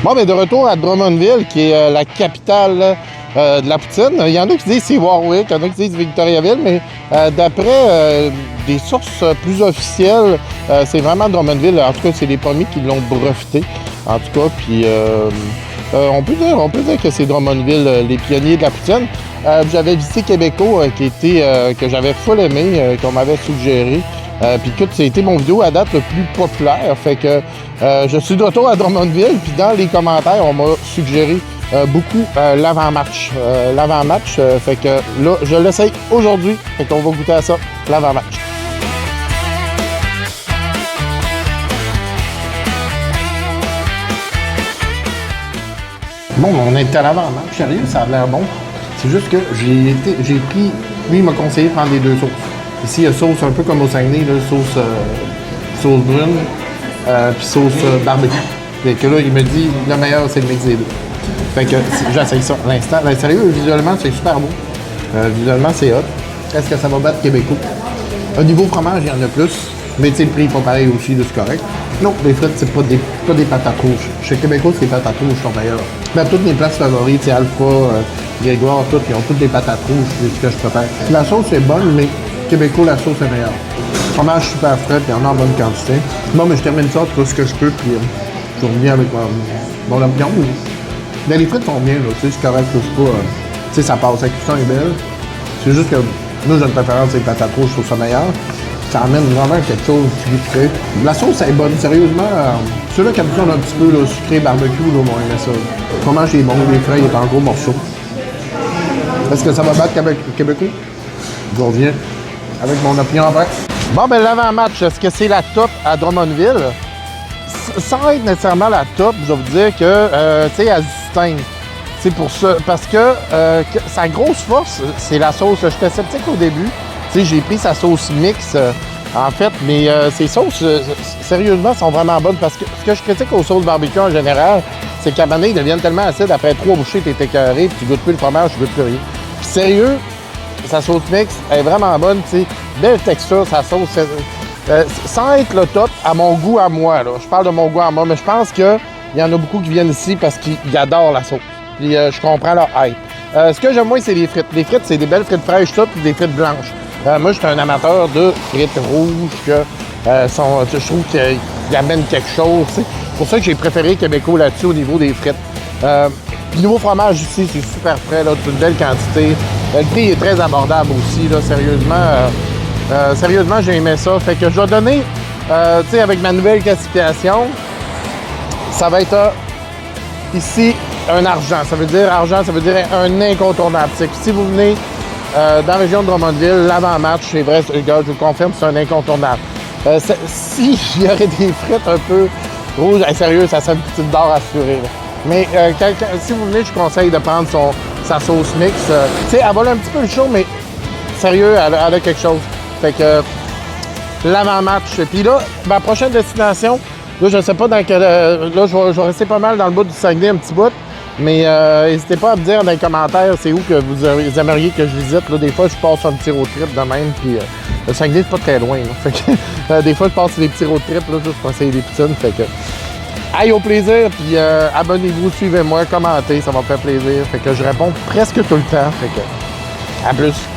Bon, mais de retour à Drummondville, qui est la capitale de la poutine. Il y en a qui disent c'est Warwick, il y en a qui disent Victoriaville, mais d'après des sources plus officielles, c'est vraiment Drummondville. En tout cas, c'est les premiers qui l'ont breveté. En tout cas, puis on peut dire que c'est Drummondville, les pionniers de la poutine. J'avais visité Québécois, que j'avais full aimé, qu'on m'avait suggéré. Puis écoute, c'était mon vidéo à date le plus populaire. Fait que je suis de retour à Drummondville. Puis dans les commentaires, on m'a suggéré beaucoup l'avant-match. Fait que là, je l'essaye aujourd'hui. Fait qu'on va goûter à ça, l'avant-match. Bon, on est à l'avant-match. Sérieux, ça a l'air bon. C'est juste que j'ai pris... Lui, il m'a conseillé de prendre les deux sauces. Ici, il y a sauce un peu comme au Saguenay, là, sauce brune, puis sauce barbecue. Fait que là, il me dit, le meilleur, c'est le mix des deux. Fait que j'essaye ça à l'instant. Ben, sérieux, visuellement, c'est super beau. Visuellement, c'est hot. Est-ce que ça va battre Québécois? Au niveau fromage, il y en a plus. Mais tu sais, le prix n'est pas pareil aussi, là, c'est correct. Non, les frites, c'est pas des patates rouges. Chez Québécois, c'est les patates rouges sont meilleures. Ben, toutes mes places favoris, tu sais, Alpha, Grégoire, toutes, ils ont toutes des patates rouges, c'est ce que je préfère. La sauce est bonne, mais Québécois, la sauce est meilleure. Fromage super frais, puis on en a en bonne quantité. Bon, mais je termine ça, tout ce que je peux, puis je reviens avec mon oignon. Mais les frites sont bien, là, tu sais, c'est correct, c'est pas... tu sais, ça passe, la cuisson est belle. C'est juste que nous, j'ai une préférence, c'est les patates rouges, je trouve ça meilleur. Ça amène vraiment quelque chose de sucré. La sauce est bonne, sérieusement. Ceux-là qui habituent un petit peu là, sucré barbecue, là, vont aimer ça. Le fromage est bon, les frais, il est en gros morceaux. Est-ce que ça va battre Québécois? Je reviens avec mon opinion après. Bon, ben l'avant-match, est-ce que c'est la top à Drummondville? Sans être nécessairement la top, je vais vous dire que, tu sais, elle se distingue. C'est pour ça, parce que sa grosse force, c'est la sauce. J'étais sceptique au début. Tu sais, j'ai pris sa sauce mix, en fait, mais ces sauces, sérieusement, sont vraiment bonnes parce que ce que je critique aux sauces barbecue en général, c'est qu'à un moment donné, ils deviennent tellement acides, après 3 bouchées, t'es écœuré, puis tu goûtes plus le fromage, tu goûtes plus rien. Puis sérieux, sa sauce mix est vraiment bonne, tu sais, belle texture, sa sauce, sans être le top à mon goût à moi, là. Je parle de mon goût à moi, mais je pense qu'il y en a beaucoup qui viennent ici parce qu'ils adorent la sauce. Puis je comprends leur hype. Ce que j'aime moins, c'est les frites. Les frites, c'est des belles frites fraîches, toutes, puis des frites blanches. Moi, je suis un amateur de frites rouges que je trouve qu'ils amènent quelque chose. C'est pour ça que j'ai préféré Québécois là-dessus au niveau des frites. Puis niveau fromage ici, c'est super frais, là, une belle quantité. Le prix est très abordable aussi, là, sérieusement. Sérieusement, j'ai aimé ça. Fait que je vais donner, tu sais, avec ma nouvelle classification, ça va être ici un argent. Ça veut dire un incontournable. C'est que si vous venez dans la région de Drummondville, l'avant-match, c'est vrai, je vous confirme, c'est un incontournable. S'il y aurait des frites un peu rouges, sérieux, ça serait une petite barre assurée. Là. Mais si vous venez, je vous conseille de prendre sa sauce mix. Tu sais, elle vole un petit peu le chaud, mais sérieux, elle a quelque chose. Fait que l'avant-match. Puis là, ma prochaine destination, là, je sais pas dans quel... là, je vais rester pas mal dans le bout du Saguenay, un petit bout. Mais n'hésitez pas à me dire dans les commentaires c'est où que vous aimeriez que je visite. Là, des fois, je passe un petit road trip de même. Puis le Saguenay, c'est pas très loin. Là. Fait que, des fois, je passe des petits road trips là, juste pour essayer des poutines. Fait que, aïe, au plaisir. Puis abonnez-vous, suivez-moi, commentez. Ça va me faire plaisir. Fait que je réponds presque tout le temps. Fait que, à plus.